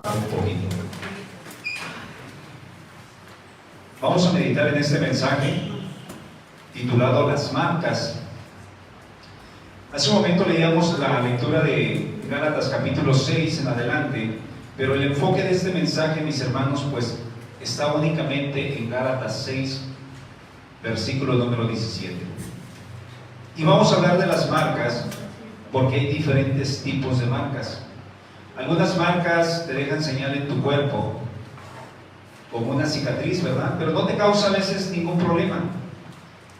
un poquito. Vamos a meditar en este mensaje titulado Las marcas. Hace un momento leíamos la lectura de Gálatas capítulo 6 en adelante, pero el enfoque de este mensaje, mis hermanos, pues está únicamente en Gálatas 6, versículo número 17. Y vamos a hablar de las marcas, porque hay diferentes tipos de marcas. Algunas marcas te dejan señal en tu cuerpo, como una cicatriz, ¿verdad? Pero no te causa a veces ningún problema.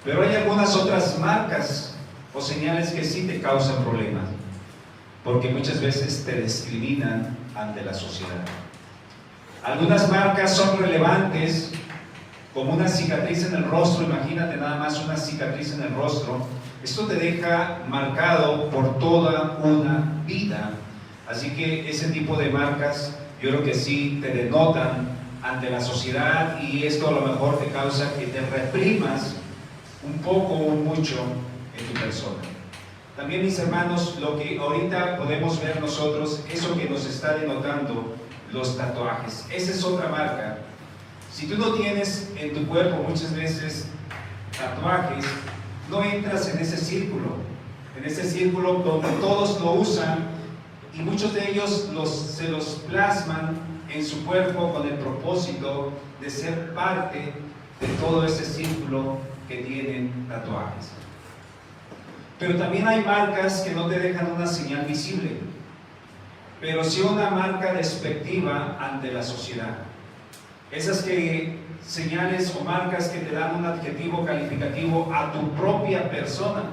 Pero hay algunas otras marcas o señales que sí te causan problemas, porque muchas veces te discriminan ante la sociedad. Algunas marcas son relevantes, como una cicatriz en el rostro. Imagínate nada más una cicatriz en el rostro. Esto te deja marcado por toda una vida. Así que ese tipo de marcas yo creo que sí te denotan ante la sociedad, y esto a lo mejor te causa que te reprimas un poco o mucho en tu persona. También, mis hermanos, lo que ahorita podemos ver nosotros, eso que nos está denotando los tatuajes. Esa es otra marca. Si tú no tienes en tu cuerpo muchas veces tatuajes, no entras en ese círculo donde todos lo usan, y muchos de ellos se los plasman en su cuerpo con el propósito de ser parte de todo ese círculo que tienen tatuajes. Pero también hay marcas que no te dejan una señal visible, pero sí una marca despectiva ante la sociedad. Esas señales o marcas que te dan un adjetivo calificativo a tu propia persona,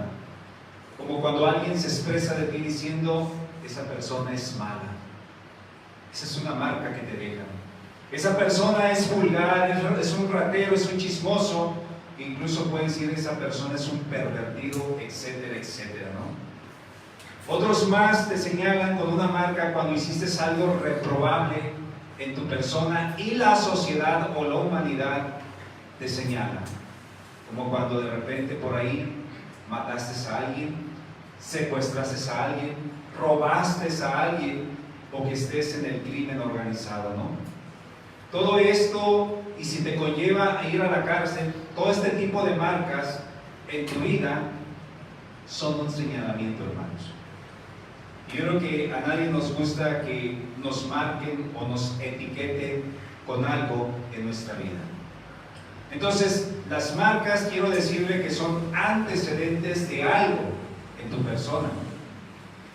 como cuando alguien se expresa de ti diciendo: esa persona es mala. Esa es una marca que te dejan. Esa persona es vulgar, es un ratero, es un chismoso. Incluso pueden decir: esa persona es un pervertido, etcétera, etcétera, ¿no? Otros más te señalan con una marca cuando hiciste algo reprobable en tu persona, y la sociedad o la humanidad te señala, como cuando de repente por ahí mataste a alguien, secuestraste a alguien, robaste a alguien, o que estés en el crimen organizado, ¿no? Todo esto, y si te conlleva a ir a la cárcel, todo este tipo de marcas en tu vida son un señalamiento, hermanos. Yo creo que a nadie nos gusta que nos marquen o nos etiqueten con algo en nuestra vida. Entonces, las marcas, quiero decirle que son antecedentes de algo en tu persona.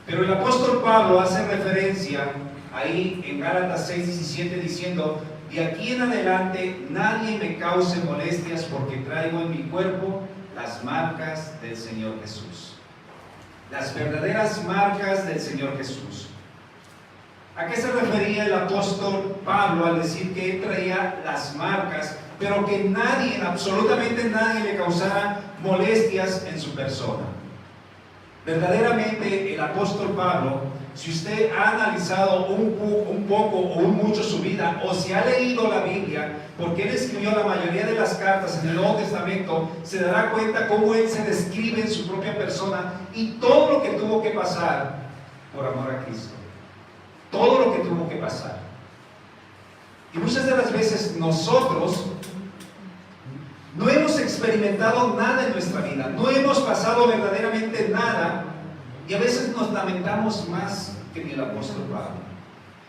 Pero el apóstol Pablo hace referencia ahí en Gálatas 6:17 diciendo: de aquí en adelante nadie me cause molestias, porque traigo en mi cuerpo las marcas del Señor Jesús. Las verdaderas marcas del Señor Jesús. ¿A qué se refería el apóstol Pablo al decir que él traía las marcas, pero que nadie, absolutamente nadie, le causara molestias en su persona? Verdaderamente el apóstol Pablo, si usted ha analizado un poco o un mucho su vida, o si ha leído la Biblia, porque él escribió la mayoría de las cartas en el Nuevo Testamento, se dará cuenta cómo él se describe en su propia persona y todo lo que tuvo que pasar por amor a Cristo. Todo lo que tuvo que pasar. Y muchas de las veces nosotros no hemos experimentado nada en nuestra vida, no hemos pasado verdaderamente nada, y a veces nos lamentamos más que ni el apóstol Pablo.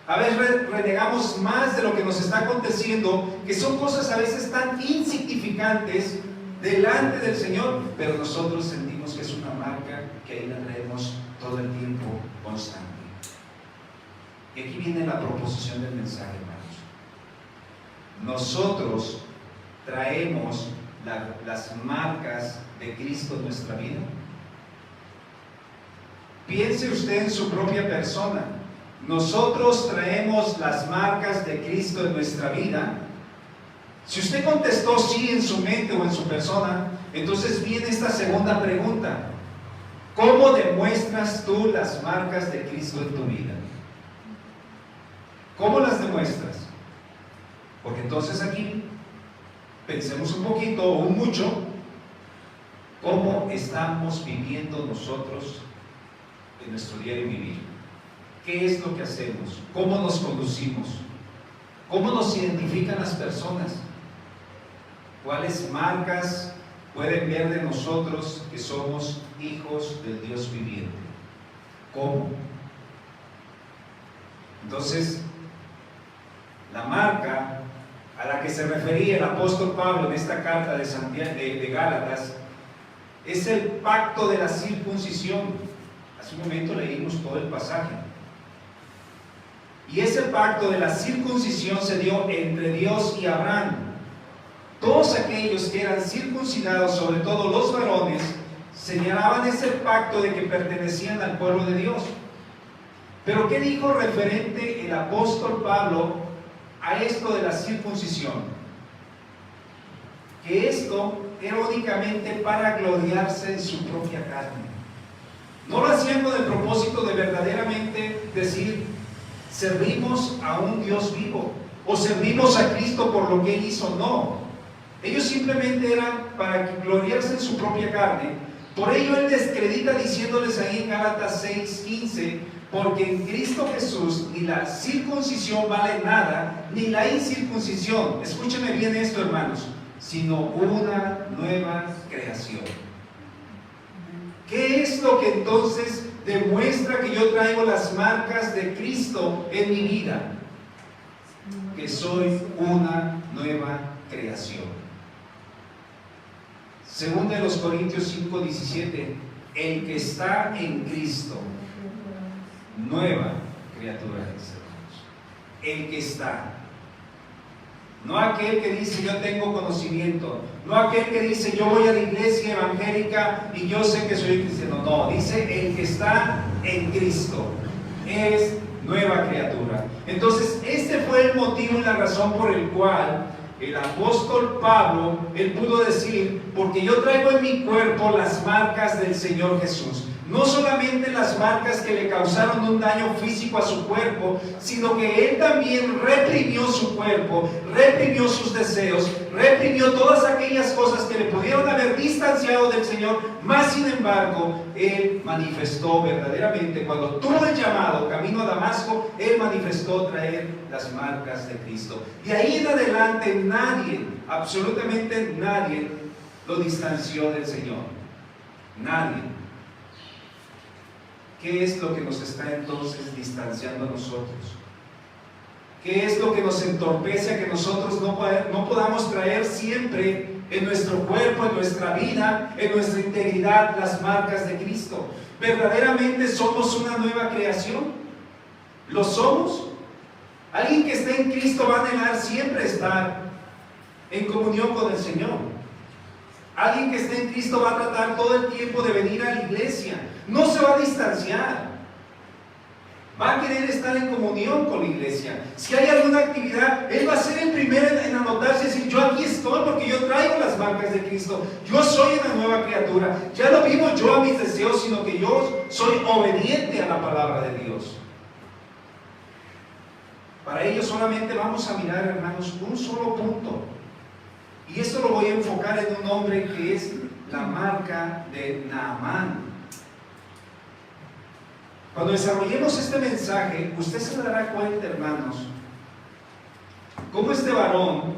A veces renegamos más de lo que nos está aconteciendo, que son cosas a veces tan insignificantes delante del Señor, pero nosotros sentimos que es una marca que ahí la traemos todo el tiempo constante. Y aquí viene la proposición del mensaje, hermanos. Nosotros traemos las marcas de Cristo en nuestra vida. Piense usted en su propia persona. Nosotros traemos las marcas de Cristo en nuestra vida. Si usted contestó sí en su mente o en su persona, entonces viene esta segunda pregunta: ¿cómo demuestras tú las marcas de Cristo en tu vida? ¿Cómo las demuestras? Porque entonces aquí pensemos un poquito o un mucho, ¿cómo estamos viviendo nosotros en nuestro diario vivir? ¿Qué es lo que hacemos? ¿Cómo nos conducimos? ¿Cómo nos identifican las personas? ¿Cuáles marcas pueden ver de nosotros que somos hijos del Dios viviente? ¿Cómo? Entonces, la marca a la que se refería el apóstol Pablo en esta carta de Gálatas es el pacto de la circuncisión. Hace un momento leímos todo el pasaje. Y ese pacto de la circuncisión se dio entre Dios y Abraham. Todos aquellos que eran circuncidados, sobre todo los varones, señalaban ese pacto de que pertenecían al pueblo de Dios. Pero ¿qué dijo referente el apóstol Pablo a esto de la circuncisión? Que esto era únicamente para gloriarse en su propia carne. No lo hacían con el propósito de verdaderamente decir, servimos a un Dios vivo, o servimos a Cristo por lo que Él hizo. No, ellos simplemente eran para gloriarse en su propia carne. Por ello Él descredita diciéndoles ahí en Gálatas 6:15, porque en Cristo Jesús ni la circuncisión vale nada, ni la incircuncisión, escúcheme bien esto, hermanos, sino una nueva creación. ¿Qué es lo que entonces demuestra que yo traigo las marcas de Cristo en mi vida? Que soy una nueva creación. Según de los Corintios 5:17, el que está en Cristo, nueva criatura es, hermanos. El que está. No aquel que dice yo tengo conocimiento, no aquel que dice yo voy a la iglesia evangélica y yo sé que soy cristiano. No, dice el que está en Cristo es nueva criatura. Entonces este fue el motivo y la razón por el cual el apóstol Pablo, él pudo decir, porque yo traigo en mi cuerpo las marcas del Señor Jesús. No solamente las marcas que le causaron un daño físico a su cuerpo, sino que él también reprimió su cuerpo, reprimió sus deseos, reprimió todas aquellas cosas que le pudieron haber distanciado del Señor. Más sin embargo, él manifestó verdaderamente, cuando tuvo el llamado camino a Damasco, él manifestó traer las marcas de Cristo. Y ahí en adelante nadie, absolutamente nadie, lo distanció del Señor. Nadie. ¿Qué es lo que nos está entonces distanciando a nosotros? ¿Qué es lo que nos entorpece a que nosotros no podamos traer siempre en nuestro cuerpo, en nuestra vida, en nuestra integridad las marcas de Cristo? ¿Verdaderamente somos una nueva creación? ¿Lo somos? Alguien que esté en Cristo va a anhelar siempre estar en comunión con el Señor. Alguien que esté en Cristo va a tratar todo el tiempo de venir a la iglesia. No se va a distanciar. Va a querer estar en comunión con la iglesia. Si hay alguna actividad, él va a ser el primero en anotarse y decir, yo aquí estoy porque yo traigo las marcas de Cristo. Yo soy una nueva criatura. Ya no vivo yo a mis deseos, sino que yo soy obediente a la palabra de Dios. Para ello solamente vamos a mirar, hermanos, un solo punto. Y esto lo voy a enfocar en un hombre que es la marca de Naamán. Cuando desarrollemos este mensaje, usted se dará cuenta, hermanos, cómo este varón,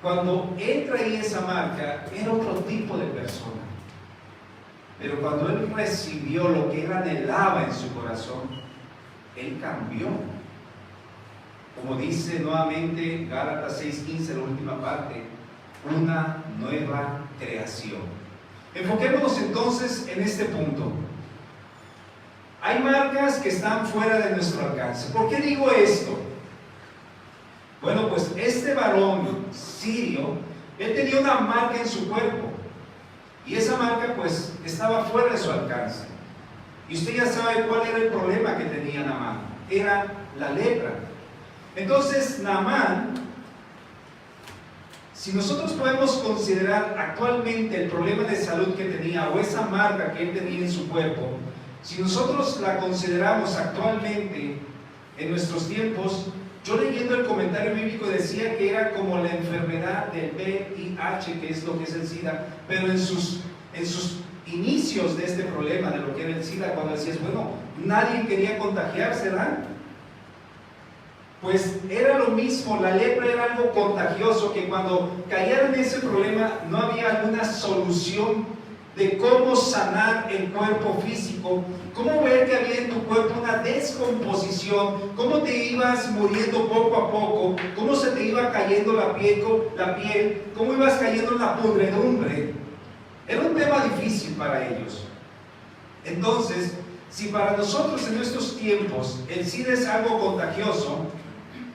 cuando él traía esa marca, era otro tipo de persona. Pero cuando él recibió lo que él anhelaba en su corazón, él cambió. Como dice nuevamente Gálatas 6:15, la última parte, una nueva creación. Enfoquémonos entonces en este punto. Hay marcas que están fuera de nuestro alcance. ¿Por qué digo esto? Bueno, pues este varón sirio, él tenía una marca en su cuerpo. Y esa marca pues estaba fuera de su alcance. Y usted ya sabe cuál era el problema que tenía Naamán. Era la lepra. Entonces Naamán, si nosotros podemos considerar actualmente el problema de salud que tenía o esa marca que él tenía en su cuerpo, si nosotros la consideramos actualmente en nuestros tiempos, yo leyendo el comentario bíblico decía que era como la enfermedad del VIH, que es lo que es el SIDA, pero en sus inicios de este problema, de lo que era el SIDA, cuando decías, bueno, nadie quería contagiarse, ¿verdad? Pues era lo mismo, la lepra era algo contagioso, que cuando caían en ese problema no había alguna solución de cómo sanar el cuerpo físico, cómo ver que había en tu cuerpo una descomposición, cómo te ibas muriendo poco a poco, cómo se te iba cayendo la piel, cómo ibas cayendo en la pudredumbre. Era un tema difícil para ellos. Entonces, si para nosotros en estos tiempos el SIDA es algo contagioso,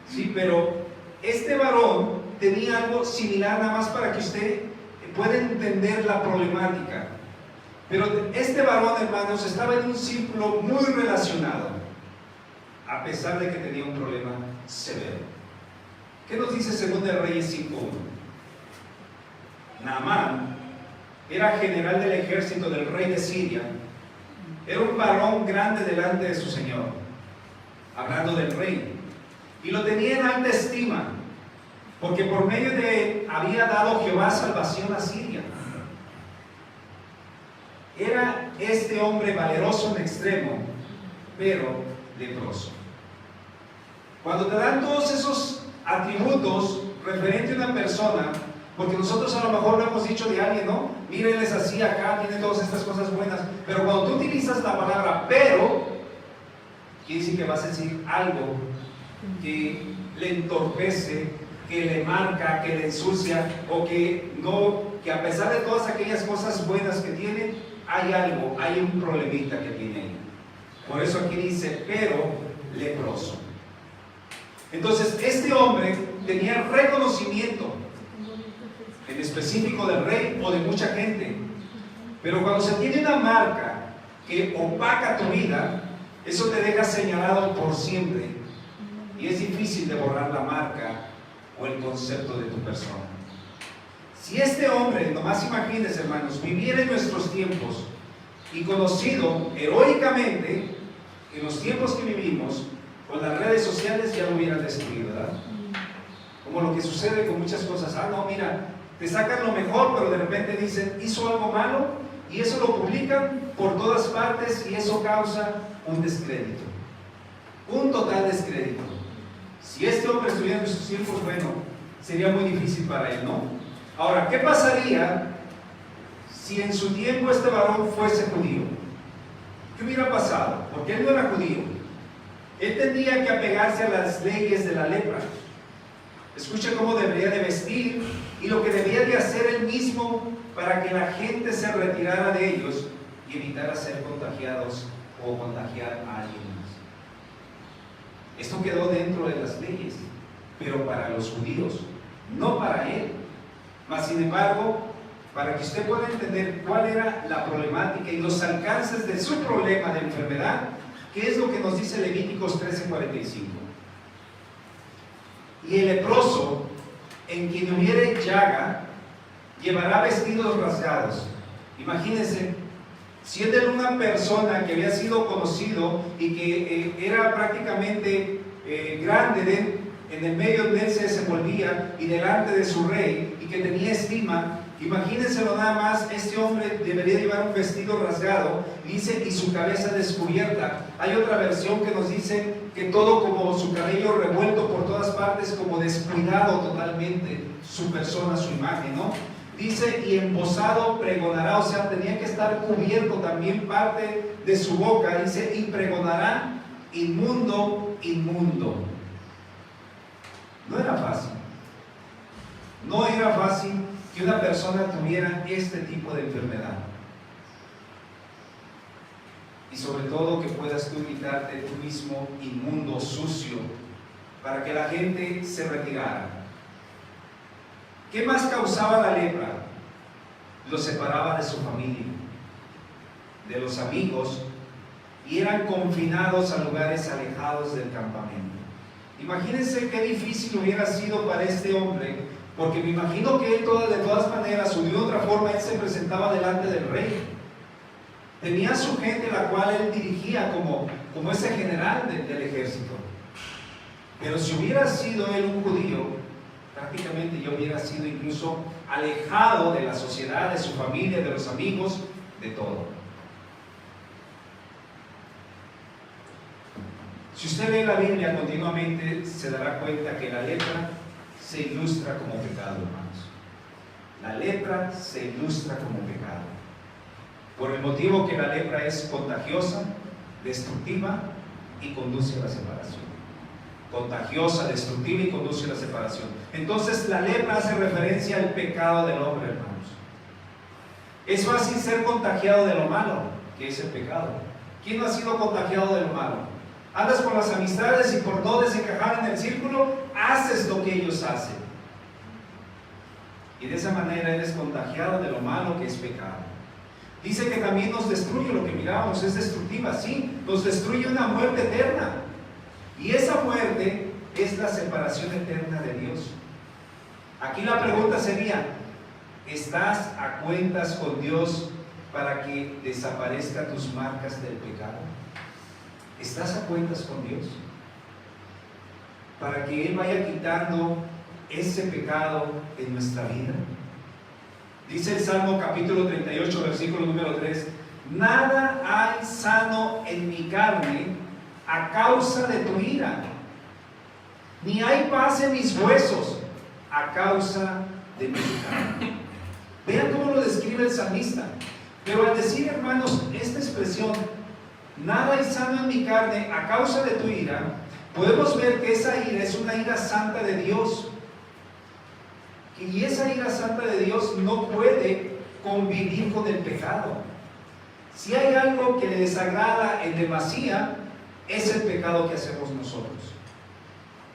sí, pero este varón tenía algo similar, nada más para que usted pueda entender la problemática. Pero este varón, hermanos, estaba en un círculo muy relacionado, a pesar de que tenía un problema severo. ¿Qué nos dice 2 Reyes 5:1? Naamán era general del ejército del rey de Siria. Era un varón grande delante de su señor, hablando del rey, y lo tenía en alta estima, porque por medio de él había dado Jehová salvación a Siria. Era este hombre valeroso en extremo, pero leproso. Cuando te dan todos esos atributos referente a una persona, porque nosotros a lo mejor lo hemos dicho de alguien, ¿no? Miren, él es así acá, tiene todas estas cosas buenas, pero cuando tú utilizas la palabra pero, quiere decir que vas a decir algo que le entorpece, que le marca, que le ensucia, o que no, que a pesar de todas aquellas cosas buenas que tiene, hay algo, hay un problemita que tiene ahí. Por eso aquí dice, pero leproso. Entonces, este hombre tenía reconocimiento, en específico del rey o de mucha gente, pero cuando se tiene una marca que opaca tu vida, eso te deja señalado por siempre, y es difícil de borrar la marca o el concepto de tu persona. Si este hombre, nomás imagínense, hermanos, viviera en nuestros tiempos y conocido heroicamente en los tiempos que vivimos, con las redes sociales ya lo hubieran destruido, ¿verdad? Como lo que sucede con muchas cosas. Ah, no, mira, te sacan lo mejor, pero de repente dicen, hizo algo malo, y eso lo publican por todas partes, y eso causa un descrédito, un total descrédito. Si este hombre estuviera en sus tiempos, bueno, sería muy difícil para él, ¿no? Ahora, ¿qué pasaría si en su tiempo este varón fuese judío? ¿Qué hubiera pasado? Porque él no era judío. Él tendría que apegarse a las leyes de la lepra. Escucha cómo debería de vestir y lo que debía de hacer él mismo para que la gente se retirara de ellos y evitara ser contagiados o contagiar a alguien más. Esto quedó dentro de las leyes, pero para los judíos, no para él. Mas, sin embargo, para que usted pueda entender cuál era la problemática y los alcances de su problema de enfermedad, ¿qué es lo que nos dice Levíticos 13:45? Y el leproso, en quien hubiere llaga, llevará vestidos rasgados. Imagínense, siendo él una persona que había sido conocido y que era prácticamente grande en el medio donde él se desenvolvía y delante de su rey, y que tenía estima, imagínenselo nada más, este hombre debería llevar un vestido rasgado, dice, y su cabeza descubierta. Hay otra versión que nos dice que todo como su cabello revuelto por todas partes, como descuidado totalmente su persona, su imagen, ¿no? Dice, y embozado pregonará, o sea, tenía que estar cubierto también parte de su boca, dice, y pregonará, inmundo, inmundo. No era fácil. No era fácil que una persona tuviera este tipo de enfermedad. Y sobre todo que puedas tú quitarte tú mismo inmundo, sucio, para que la gente se retirara. ¿Qué más causaba la lepra? Lo separaba de su familia, de los amigos, y eran confinados a lugares alejados del campamento. Imagínense qué difícil hubiera sido para este hombre, porque me imagino que él de todas maneras o de otra forma él se presentaba delante del rey. Tenía su gente la cual él dirigía como ese general del ejército. Pero si hubiera sido él un judío, prácticamente ya hubiera sido incluso alejado de la sociedad, de su familia, de los amigos, de todo. Si usted lee la Biblia continuamente, se dará cuenta que la lepra se ilustra como pecado, hermanos. La lepra se ilustra como pecado. Por el motivo que la lepra es contagiosa, destructiva y conduce a la separación. Contagiosa, destructiva y conduce a la separación. Entonces la lepra hace referencia al pecado del hombre, hermanos. Es fácil ser contagiado de lo malo, que es el pecado. ¿Quién no ha sido contagiado de lo malo? Andas con las amistades y por no desencajar en el círculo, haces lo que ellos hacen. Y de esa manera eres contagiado de lo malo que es pecado. Dice que también nos destruye, lo que miramos es destructiva, sí, nos destruye una muerte eterna. Y esa muerte es la separación eterna de Dios. Aquí la pregunta sería, ¿estás a cuentas con Dios para que desaparezcan tus marcas del pecado? ¿Estás a cuentas con Dios? Para que Él vaya quitando ese pecado en nuestra vida. Dice el Salmo capítulo 38, versículo número 3: nada hay sano en mi carne a causa de tu ira, ni hay paz en mis huesos a causa de mi pecado. Vean cómo lo describe el salmista. Pero al decir, hermanos, esta expresión, nada hay sano en mi carne a causa de tu ira, podemos ver que esa ira es una ira santa de Dios. Y esa ira santa de Dios no puede convivir con el pecado. Si hay algo que le desagrada en demasía, es el pecado que hacemos nosotros.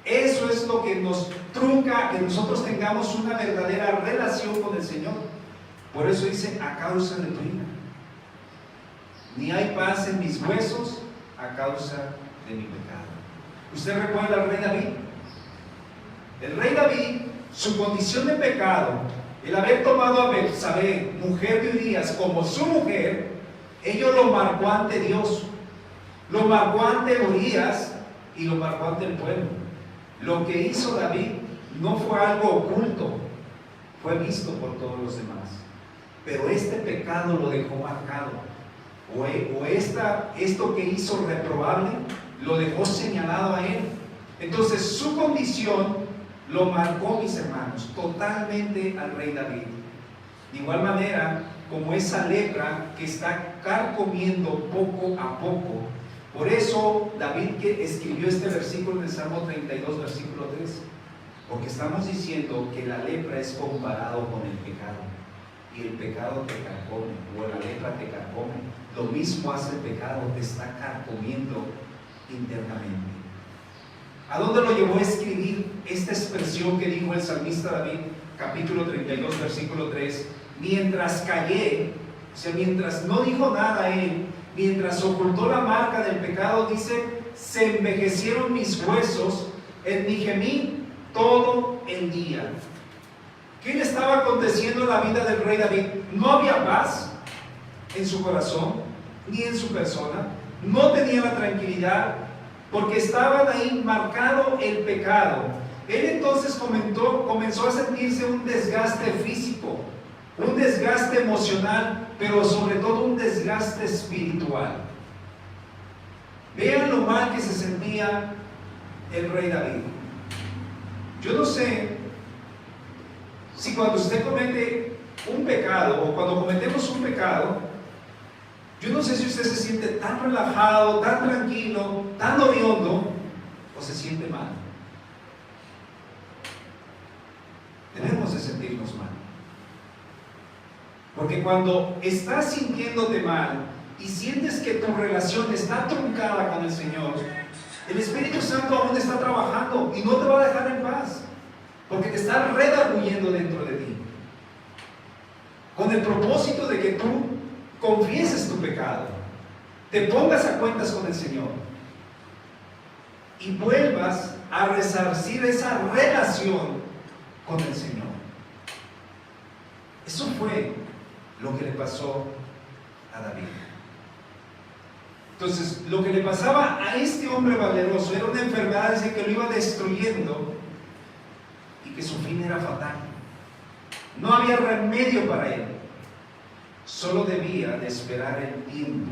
Eso es lo que nos trunca que nosotros tengamos una verdadera relación con el Señor. Por eso dice, a causa de tu ira. Ni hay paz en mis huesos a causa de mi pecado. ¿Usted recuerda al rey David? El rey David, su condición de pecado, el haber tomado a Betsabé, mujer de Urías, como su mujer, ello lo marcó ante Dios, lo marcó ante Urías y lo marcó ante el pueblo. Lo que hizo David no fue algo oculto, fue visto por todos los demás. Pero este pecado lo dejó marcado, esto que hizo reprobable, lo dejó señalado a él. Entonces su condición lo marcó, mis hermanos, totalmente al rey David. De igual manera, como esa lepra que está carcomiendo poco a poco. Por eso David que escribió este versículo en el Salmo 32, versículo 3. Porque estamos diciendo que la lepra es comparado con el pecado. Y el pecado te carcome, o la lepra te carcome. Lo mismo hace el pecado, te está carcomiendo internamente. ¿A dónde lo llevó a escribir esta expresión que dijo el salmista David, capítulo 32, versículo 3? Mientras callé, o sea, mientras no dijo nada a él, mientras ocultó la marca del pecado, dice, se envejecieron mis huesos, en mi gemir todo el día. ¿Qué le estaba aconteciendo en la vida del rey David? No había paz en su corazón, ni en su persona, no tenía la tranquilidad, porque estaban ahí marcado el pecado. Él entonces comenzó a sentirse un desgaste físico, un desgaste emocional, pero sobre todo un desgaste espiritual. Vean lo mal que se sentía el rey David. Yo no sé si cuando usted comete un pecado o cuando cometemos un pecado, yo no sé si usted se siente tan relajado, tan tranquilo, tan oriundo o se siente mal. Debemos de sentirnos mal. Porque cuando estás sintiéndote mal y sientes que tu relación está truncada con el Señor, el Espíritu Santo aún está trabajando y no te va a dejar en paz, porque te está redarguyendo dentro de ti, con el propósito de que tú confieses tu pecado, te pongas a cuentas con el Señor y vuelvas a resarcir esa relación con el Señor. Eso fue lo que le pasó a David. Entonces, lo que le pasaba a este hombre valeroso era una enfermedad que lo iba destruyendo y que su fin era fatal. No había remedio para él. Solo debía de esperar el tiempo.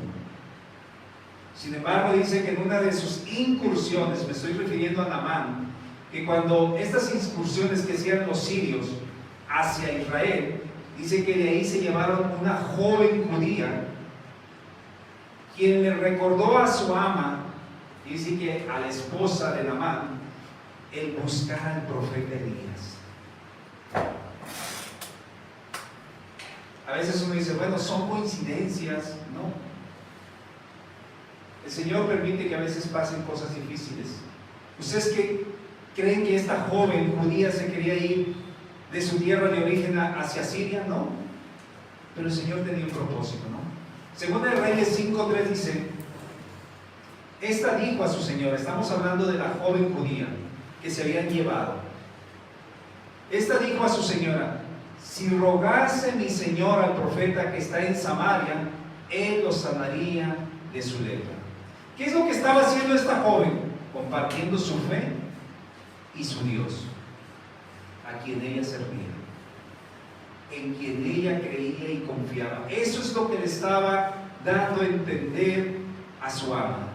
Sin embargo, dice que en una de sus incursiones, me estoy refiriendo a Naamán, que cuando estas incursiones que hacían los sirios hacia Israel, dice que de ahí se llevaron una joven judía, quien le recordó a su ama, dice que a la esposa de Naamán, el buscar al profeta Elías. A veces uno dice, bueno, son coincidencias, ¿no? El Señor permite que a veces pasen cosas difíciles. ¿Ustedes creen que esta joven judía se quería ir de su tierra de origen hacia Siria? No. Pero el Señor tenía un propósito, ¿no? Segunda de Reyes 5:3 dice, esta dijo a su señora, estamos hablando de la joven judía que se habían llevado. Esta dijo a su señora, si rogase mi señor al profeta que está en Samaria, él lo sanaría de su lepra. ¿Qué es lo que estaba haciendo esta joven? Compartiendo su fe y su Dios, a quien ella servía, en quien ella creía y confiaba. Eso es lo que le estaba dando a entender a su ama.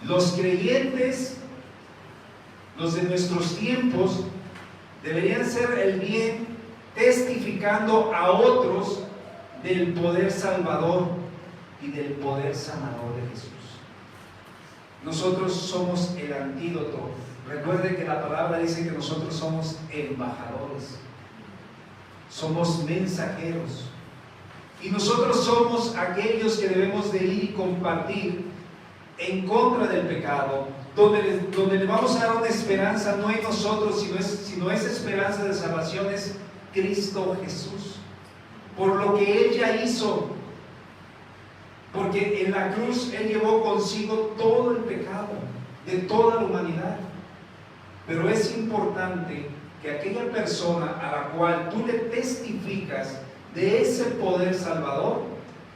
Los creyentes, los de nuestros tiempos, deberían ser el bien testificando a otros del poder salvador y del poder sanador de Jesús. Nosotros somos el antídoto. Recuerde que la palabra dice que nosotros somos embajadores, somos mensajeros, y nosotros somos aquellos que debemos de ir y compartir en contra del pecado, donde le vamos a dar una esperanza, no en nosotros, sino es esperanza de salvación, es Cristo Jesús, por lo que Él ya hizo, porque en la cruz Él llevó consigo todo el pecado de toda la humanidad. Pero es importante que aquella persona a la cual tú le testificas de ese poder salvador,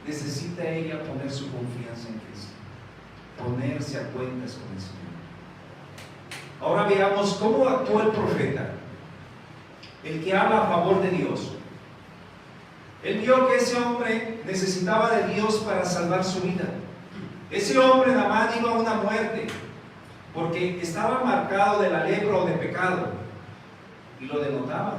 necesita ella poner su confianza en Cristo, ponerse a cuentas con el Señor. Ahora veamos cómo actuó el profeta, el que habla a favor de Dios. Él vio que ese hombre necesitaba de Dios para salvar su vida. Ese hombre, Naamán, iba a una muerte, porque estaba marcado de la lepra o de pecado, y lo denotaba.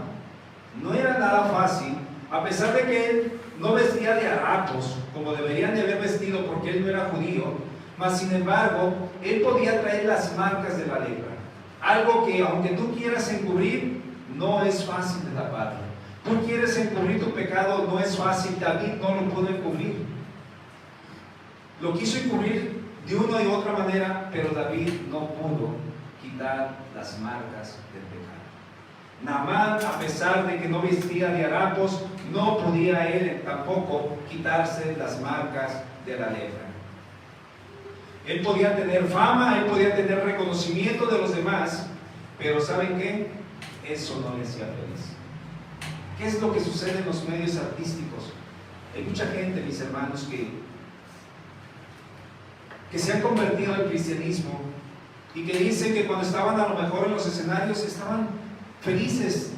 No era nada fácil, a pesar de que él no vestía de harapos, como deberían de haber vestido, porque él no era judío, mas sin embargo, él podía traer las marcas de la lepra, algo que aunque tú quieras encubrir, no es fácil de taparlo. Tú quieres encubrir tu pecado, no es fácil. David no lo pudo encubrir, lo quiso encubrir de una y otra manera, pero David no pudo quitar las marcas del pecado. Naamán, a pesar de que no vestía de harapos, no podía él tampoco quitarse las marcas de la lepra. Él podía tener fama, él podía tener reconocimiento de los demás, pero ¿saben qué? Eso no le hacía feliz. ¿Qué es lo que sucede en los medios artísticos? Hay mucha gente, mis hermanos, que se han convertido al cristianismo y que dicen que cuando estaban a lo mejor en los escenarios estaban felices,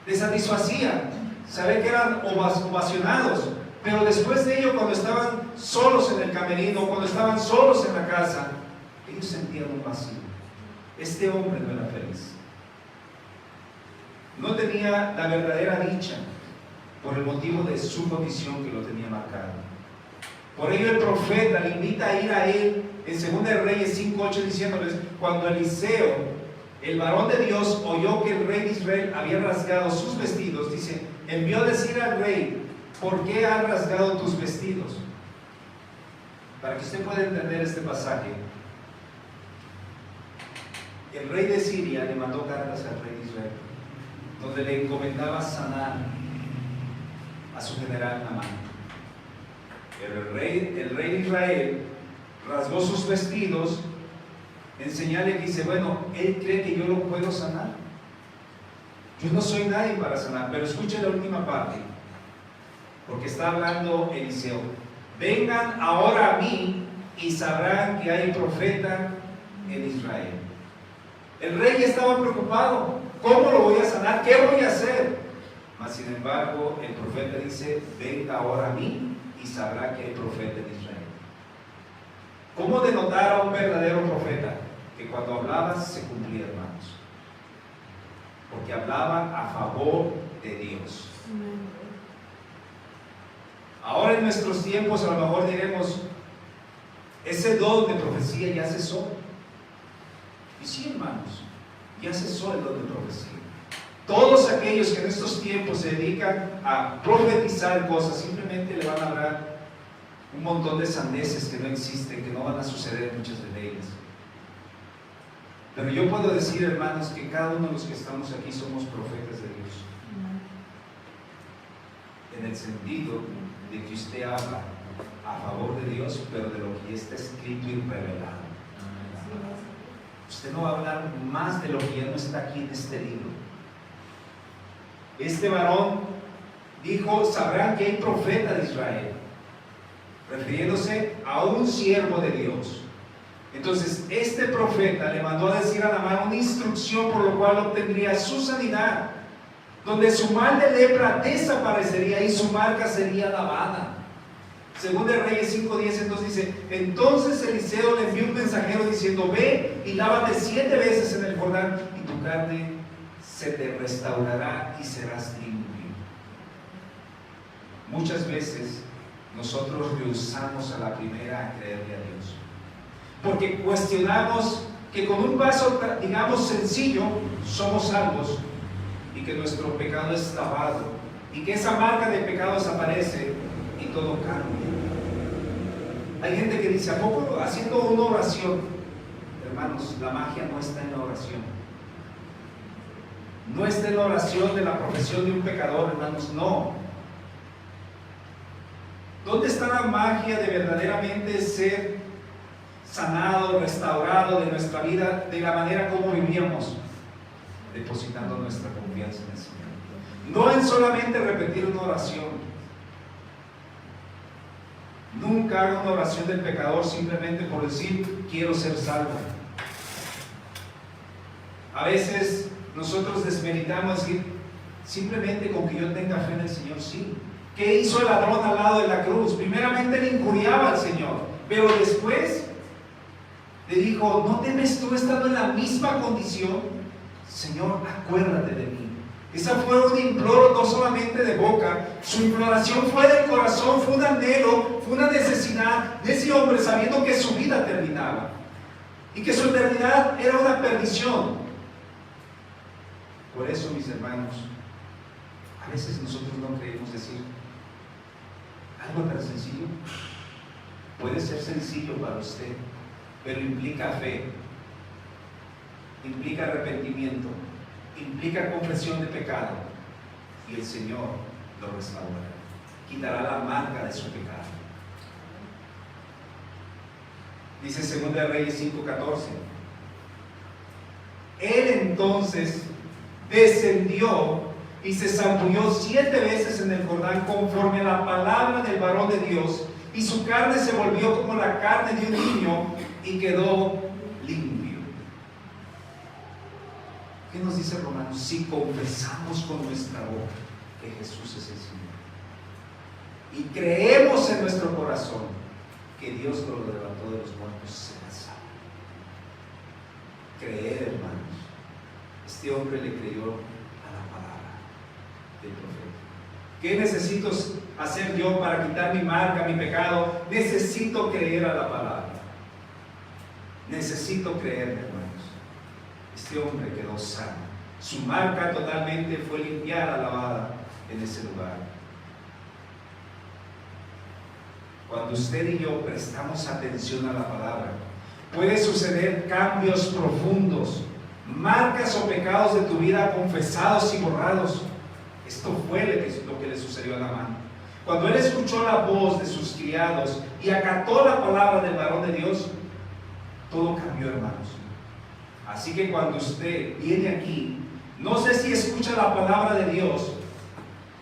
les satisfacía saber que eran ovacionados, pero después de ello, cuando estaban solos en el camerino, cuando estaban solos en la casa, ellos sentían un vacío. Este hombre no era feliz, no tenía la verdadera dicha por el motivo de su condición que lo tenía marcado. Por ello el profeta le invita a ir a él en 2 de Reyes 5:8, diciéndoles: cuando Eliseo, el varón de Dios, oyó que el rey de Israel había rasgado sus vestidos, dice, envió a decir al rey: ¿por qué has rasgado tus vestidos? Para que usted pueda entender este pasaje, el rey de Siria le mandó cartas al rey de Israel, donde le encomendaba sanar a su general Naamán. El rey de Israel rasgó sus vestidos en señal y dice: bueno, él cree que yo lo puedo sanar. Yo no soy nadie para sanar. Pero escuchen la última parte, porque está hablando Eliseo: vengan ahora a mí y sabrán que hay profeta en Israel. El rey estaba preocupado: ¿cómo lo voy a sanar? ¿Qué voy a hacer? Mas sin embargo, el profeta dice: venga ahora a mí y sabrá que hay profeta en Israel. ¿Cómo denotar a un verdadero profeta? Que cuando hablaba se cumplía, hermanos. Porque hablaba a favor de Dios. Ahora en nuestros tiempos a lo mejor diremos, ese don de profecía ya cesó. Y sí, hermanos, ya cesó el don de profecía. Todos aquellos que en estos tiempos se dedican a profetizar cosas, simplemente le van a hablar un montón de sandeces que no existen, que no van a suceder muchas de ellas. Pero yo puedo decir, hermanos, que cada uno de los que estamos aquí somos profetas de Dios. En el sentido de que usted habla a favor de Dios, pero de lo que ya está escrito y revelado. Usted no va a hablar más de lo que ya no está aquí en este libro. Este varón dijo, sabrán que hay profeta de Israel, refiriéndose a un siervo de Dios. Entonces este profeta le mandó a decir a Naamán una instrucción por lo cual obtendría su sanidad, donde su mal de lepra desaparecería y su marca sería lavada. Según de Reyes 5:10, entonces dice, entonces Eliseo le envió un mensajero diciendo, ve y lávate 7 veces en el Jordán y tu carne se te restaurará y serás limpio. Muchas veces nosotros rehusamos a la primera a creerle a Dios, porque cuestionamos que con un paso, digamos, sencillo, somos salvos y que nuestro pecado es lavado y que esa marca de pecado desaparece y todo cambia. Hay gente que dice, ¿a poco haciendo una oración? Hermanos, la magia no está en la oración. No está en la oración de la profesión de un pecador, hermanos, no. ¿Dónde está la magia de verdaderamente ser sanado, restaurado de nuestra vida de la manera como vivíamos? Depositando nuestra confianza en el Señor. No en solamente repetir una oración. Nunca haga una oración del pecador simplemente por decir, quiero ser salvo. A veces nosotros desmeritamos decir, simplemente con que yo tenga fe en el Señor, sí. ¿Qué hizo el ladrón al lado de la cruz? Primeramente le injuriaba al Señor, pero después le dijo, ¿no temes tú estando en la misma condición? Señor, acuérdate de mí. Esa fue un imploro no solamente de boca, su imploración fue del corazón, fue un anhelo, fue una necesidad de ese hombre sabiendo que su vida terminaba y que su eternidad era una perdición. Por eso, mis hermanos, a veces nosotros no queremos decir algo tan sencillo. Puede ser sencillo para usted, pero implica fe, implica arrepentimiento, implica confesión de pecado, y el Señor lo restaurará, quitará la marca de su pecado. Dice 2 Reyes 5:14, él entonces descendió y se zambulló 7 veces en el Jordán conforme a la palabra del varón de Dios, y su carne se volvió como la carne de un niño y quedó limpio. ¿Qué nos dice Romanos? Si confesamos con nuestra boca que Jesús es el Señor y creemos en nuestro corazón que Dios lo levantó de los muertos, será salvo. Creer, hermanos. Este hombre le creyó a la palabra del profeta. ¿Qué necesito hacer yo para quitar mi marca, mi pecado? Necesito creer a la palabra. Necesito creer, hermanos. Este hombre quedó sano. Su marca totalmente fue limpiada, lavada en ese lugar. Cuando usted y yo prestamos atención a la palabra, puede suceder cambios profundos, marcas o pecados de tu vida confesados y borrados. Esto fue lo que le sucedió a Naamán. Cuando él escuchó la voz de sus criados y acató la palabra del varón de Dios, todo cambió, hermanos. Así que cuando usted viene aquí, no sé si escucha la palabra de Dios,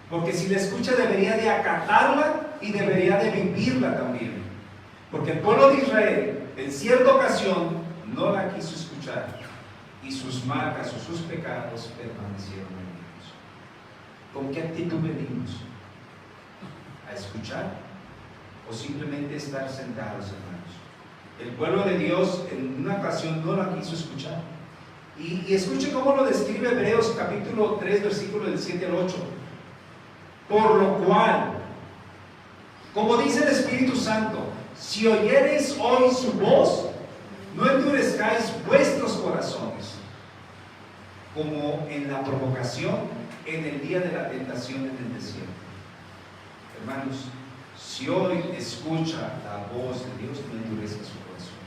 porque si la escucha debería de acatarla y debería de vivirla también. Porque el pueblo de Israel en cierta ocasión no la quiso escuchar y sus marcas o sus pecados permanecieron en ellos. ¿Con qué actitud venimos? ¿A escuchar o simplemente estar sentados, hermanos? El pueblo de Dios en una ocasión no la quiso escuchar. Y escuche cómo lo describe Hebreos capítulo 3, versículo del 7 al 8. Por lo cual, como dice el Espíritu Santo, si oyereis hoy su voz, no endurezcáis vuestros corazones, como en la provocación en el día de la tentación en el desierto. Hermanos, si hoy escucha la voz de Dios, no endurezca su corazón.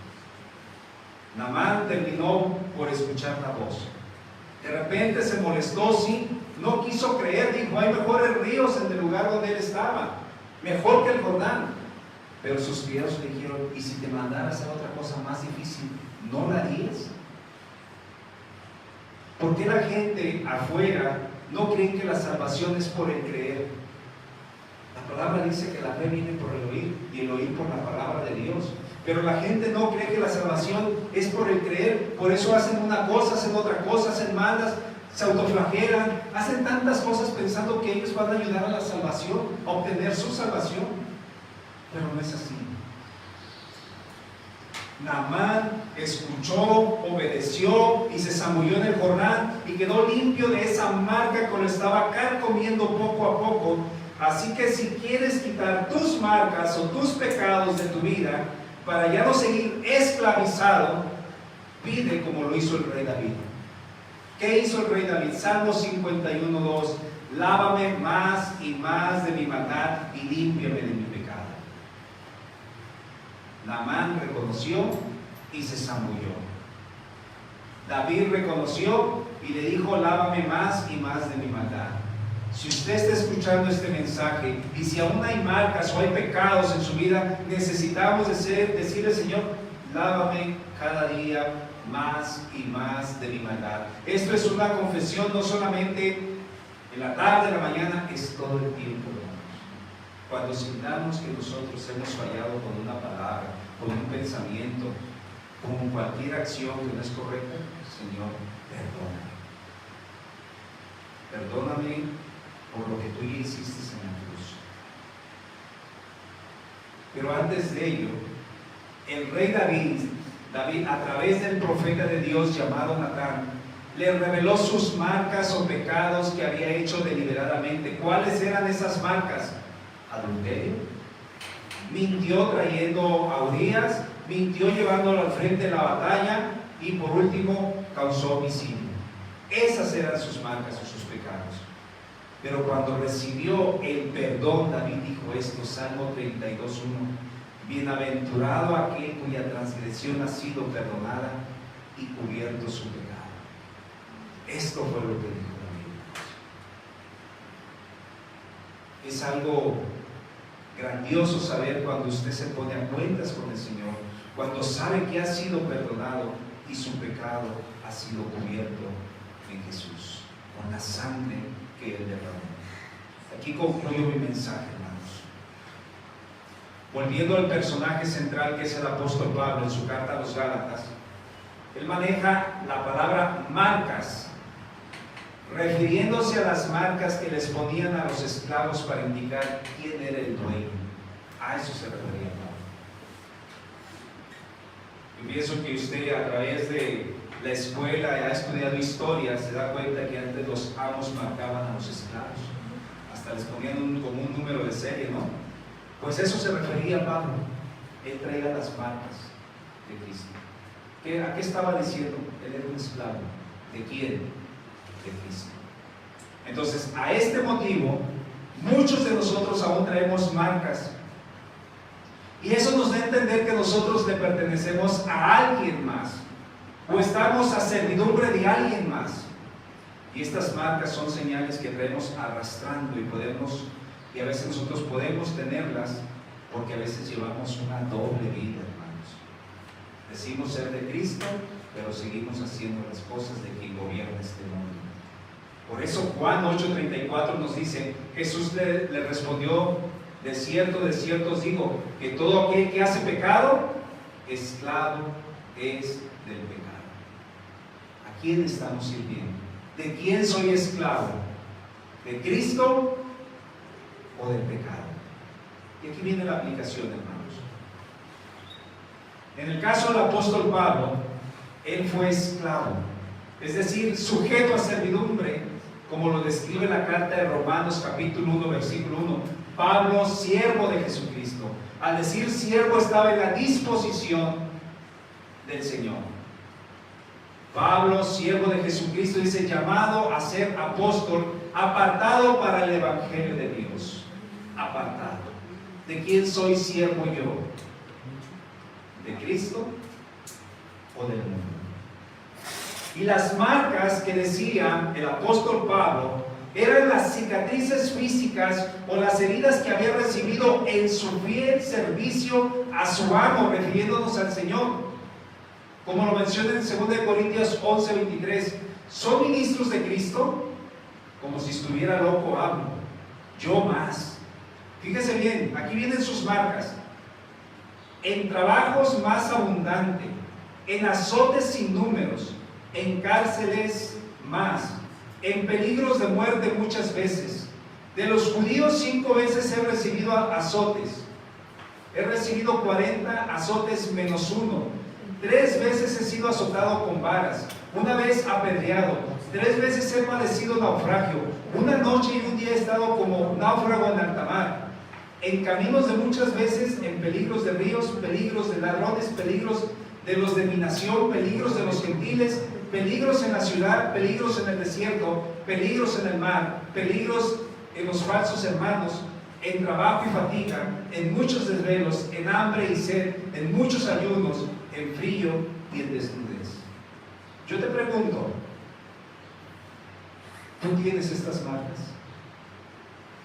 Naamán terminó por escuchar la voz. De repente se molestó, sí, no quiso creer, dijo, hay mejores ríos en el lugar donde él estaba, mejor que el Jordán. Pero sus criados le dijeron, ¿y si te mandara a hacer otra cosa más difícil, no la harías? ¿Por qué la gente afuera no cree que la salvación es por el creer? La palabra dice que la fe viene por el oír y el oír por la palabra de Dios. Pero la gente no cree que la salvación es por el creer. Por eso hacen una cosa, hacen otra cosa, hacen malas, se autoflagelan, hacen tantas cosas pensando que ellos van a ayudar a la salvación, a obtener su salvación. Pero no es así. Naamán escuchó, obedeció y se zambulló en el Jordán y quedó limpio de esa marca que lo estaba carcomiendo poco a poco. Así que si quieres quitar tus marcas o tus pecados de tu vida para ya no seguir esclavizado, pide como lo hizo el rey David. ¿Qué hizo el rey David? Salmo 51:2: lávame más y más de mi maldad y límpiame de mi pecado. Naamán reconoció y se zambulló. David reconoció y le dijo, lávame más y más de mi maldad. Si usted está escuchando este mensaje y si aún hay marcas o hay pecados en su vida, necesitamos decirle, Señor, lávame cada día más y más de mi maldad. Esto es una confesión no solamente en la tarde, en la mañana, es todo el tiempo, hermanos. Cuando sintamos que nosotros hemos fallado con una palabra, con un pensamiento, con cualquier acción que no es correcta, Señor, perdóname. Perdóname por lo que tú ya hiciste en la cruz. Pero antes de ello, el rey David, a través del profeta de Dios llamado Natán, le reveló sus marcas o pecados que había hecho deliberadamente. ¿Cuáles eran esas marcas? Adulterio, mintió trayendo a Urías, mintió llevándolo al frente de la batalla y por último causó homicidio. Esas eran sus marcas o sus pecados. Pero cuando recibió el perdón, David dijo esto, Salmo 32:1: bienaventurado aquel cuya transgresión ha sido perdonada y cubierto su pecado. Esto fue lo que dijo David. Es algo grandioso saber cuando usted se pone a cuentas con el Señor, cuando sabe que ha sido perdonado y su pecado ha sido cubierto en Jesús, con la sangre que Él derramó. Aquí concluyo mi mensaje, hermanos. Volviendo al personaje central que es el apóstol Pablo en su carta a los Gálatas, él maneja la palabra marcas, refiriéndose a las marcas que les ponían a los esclavos para indicar quién era el dueño. A eso se refería Pablo. Yo pienso que usted, a través de la escuela, ha estudiado historia, se da cuenta que antes los amos marcaban a los esclavos, hasta les ponían como un número de serie, ¿no? Pues eso se refería a Pablo. Él traía las marcas de Cristo. ¿A qué estaba diciendo? Él era un esclavo. ¿De quién? De Cristo. Entonces, a este motivo, muchos de nosotros aún traemos marcas. Y eso nos da a entender que nosotros le pertenecemos a alguien más, o estamos a servidumbre de alguien más. Y estas marcas son señales que traemos arrastrando y a veces nosotros podemos tenerlas porque a veces llevamos una doble vida, hermanos. Decimos ser de Cristo, pero seguimos haciendo las cosas de quien gobierna este mundo. Por eso Juan 8:34 nos dice, Jesús le respondió, de cierto os digo, que todo aquel que hace pecado, esclavo es del pecado. ¿A quién estamos sirviendo? ¿De quién soy esclavo? ¿De Cristo o del pecado? Y aquí viene la aplicación, hermanos. En el caso del apóstol Pablo, él fue esclavo, es decir, sujeto a servidumbre, como lo describe la carta de Romanos capítulo 1, versículo 1. Pablo, siervo de Jesucristo. Al decir siervo, estaba en la disposición del Señor. Pablo, siervo de Jesucristo, dice, llamado a ser apóstol, apartado para el evangelio de Dios. Apartado. ¿De quién soy siervo yo? ¿De Cristo o del mundo? Y las marcas que decía el apóstol Pablo eran las cicatrices físicas o las heridas que había recibido en su fiel servicio a su amo, refiriéndonos al Señor. Como lo menciona en 2 Corintios 11:23, ¿son ministros de Cristo? Como si estuviera loco hablo, yo más. Fíjese bien, aquí vienen sus marcas. En trabajos más abundante, en azotes sin números, en cárceles más, en peligros de muerte muchas veces. De los judíos 5 veces he recibido azotes. He recibido 40 azotes menos 1. 3 veces he sido azotado con varas, 1 vez apedreado, 3 veces he padecido naufragio, 1 noche y 1 día he estado como náufrago en alta mar, en caminos de muchas veces, en peligros de ríos, peligros de ladrones, peligros de los de mi nación, peligros de los gentiles, peligros en la ciudad, peligros en el desierto, peligros en el mar, peligros en los falsos hermanos, en trabajo y fatiga, en muchos desvelos, en hambre y sed, en muchos ayunos, en frío y en desnudez. Yo te pregunto, ¿tú tienes estas marcas?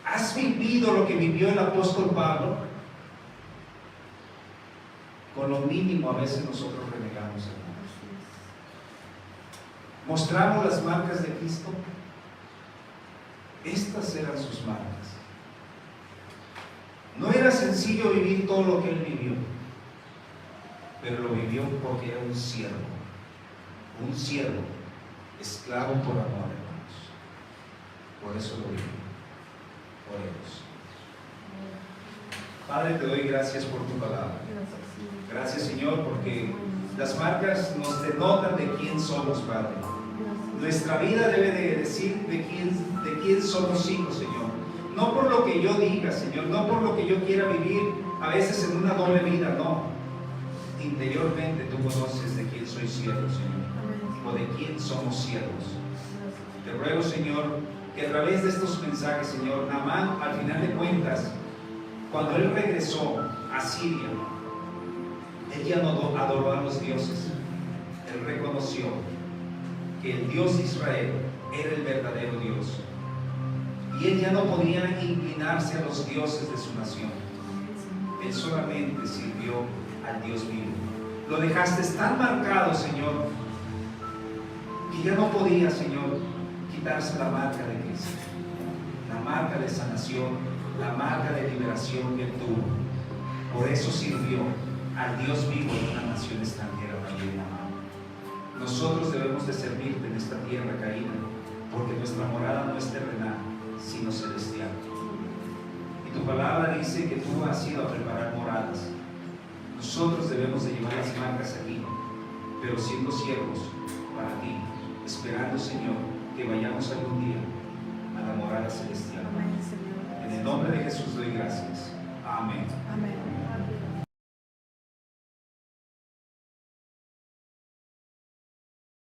¿Has vivido lo que vivió el apóstol Pablo? Con lo mínimo a veces nosotros renegamos, hermanos. ¿Mostramos las marcas de Cristo? Estas eran sus marcas. No era sencillo vivir todo lo que él vivió, pero lo vivió porque era un siervo, esclavo por amor, hermanos. Por eso lo vivió. Oremos. Padre, te doy gracias por tu palabra. Gracias, Señor, porque las marcas nos denotan de quién somos, Padre. Nuestra vida debe de decir de quién somos hijos, Señor. No por lo que yo diga, Señor, no por lo que yo quiera vivir, a veces en una doble vida, no. Interiormente tú conoces de quién soy siervo, Señor, o de quién somos siervos. Te ruego, Señor, que a través de estos mensajes, Señor, Naamán, al final de cuentas, cuando él regresó a Siria, él ya no adoró a los dioses. Él reconoció que el Dios de Israel era el verdadero Dios. Y él ya no podía inclinarse a los dioses de su nación. Él solamente sirvió al Dios vivo. Lo dejaste tan marcado, Señor, que ya no podía, Señor, quitarse la marca de Cristo, la marca de sanación, la marca de liberación que él tuvo. Por eso sirvió al Dios vivo en una nación extranjera también, amado. Nosotros debemos de servirte en esta tierra caída, porque nuestra morada no es terrenal, sino celestial. Y tu palabra dice que tú has ido a preparar moradas. Nosotros debemos de llevar las marcas aquí, pero siendo siervos para ti, esperando, Señor, que vayamos algún día a la morada celestial. En el nombre de Jesús doy gracias. Amén. Amén.